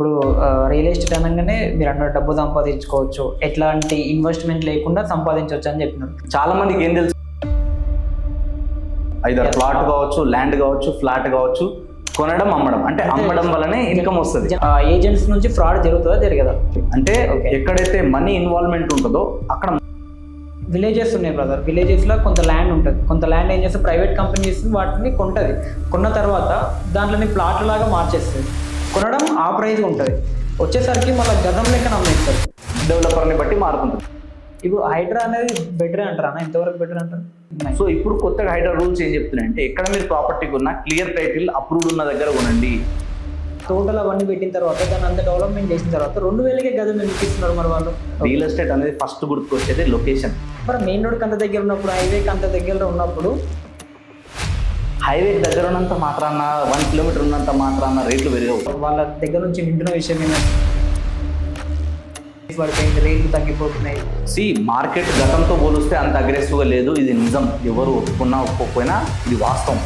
ఇప్పుడు real estate అనగానే మీరు అన్న డబ్బు సంపాదించుకోవచ్చు, ఎట్లాంటి ఇన్వెస్ట్మెంట్ లేకుండా సంపాదించవచ్చు అని చెప్పినారు. చాలా మందికి ఏం తెలుసు, ఐదర్ ప్లాట్ కావచ్చు, ల్యాండ్ కావచ్చు, ఫ్లాట్ కావచ్చు, కొనడం అమ్మడం, అంటే అమ్మడం వల్లనే ఇన్కమ్ వస్తుంది. ఏజెంట్స్ నుంచి ఫ్రాడ్ జరుగుతుందా జరగదా? అంటే ఎక్కడైతే మనీ ఇన్వాల్వ్మెంట్ ఉంటుందో అక్కడ విలేజెస్ ఉన్నాయి బ్రదర్, విలేజెస్లో కొంత ల్యాండ్ ఉంటుంది, కొంత ల్యాండ్ ఏం చేస్తే ప్రైవేట్ కంపెనీస్ వాటిని కొంటుంది, కొన్న తర్వాత దాంట్లోని ప్లాట్ లాగా మార్చేస్తుంది, కొనడం ఆ ప్రైజ్ ఉంటుంది, వచ్చేసరికి మళ్ళీ గతం లెక్కన అమ్మేస్తారు. డెవలపర్ని బట్టి మారుతుంటుంది. ఇప్పుడు హైడ్రా అనేది బెటర్ అంటారా? ఎంతవరకు బెటర్ అంటారు? సో ఇప్పుడు కొత్తగా హైడ్రా రూల్స్ ఏం చెప్తున్నాయంటే, ఎక్కడ మీరు ప్రాపర్టీ కొన్నా క్లియర్ టైటిల్ అప్రూవ్డ్ ఉన్న దగ్గర కొనండి. టోటల్ అవన్నీ పెట్టిన తర్వాత దాన్ని అంత డెవలప్మెంట్ చేసిన తర్వాత 2000కే గజం ఎందుకు ఇస్తున్నారు మరి వాళ్ళు? రియల్ ఎస్టేట్ అనేది ఫస్ట్ గుర్తుకొచ్చేది లొకేషన్. మరి మెయిన్ రోడ్కి అంత దగ్గర ఉన్నప్పుడు, హైవేకి అంత దగ్గరలో ఉన్నప్పుడు, హైవేకి దగ్గర ఉన్నంత మాత్రాన 1 కిలోమీటర్ ఉన్నంత మాత్రాన రేట్లు పెరగవు. వాళ్ళ దగ్గర నుంచి వింటున్న విషయం ఏంటంటే పడిపోయింది, రేట్లు తగ్గిపోతున్నాయి. మార్కెట్ గతంతో పోలిస్తే అంత అగ్రెసివ్గా లేదు, ఇది నిజం, ఎవరు ఒప్పుకున్నా ఒప్పుకోకపోయినా ఇది వాస్తవం.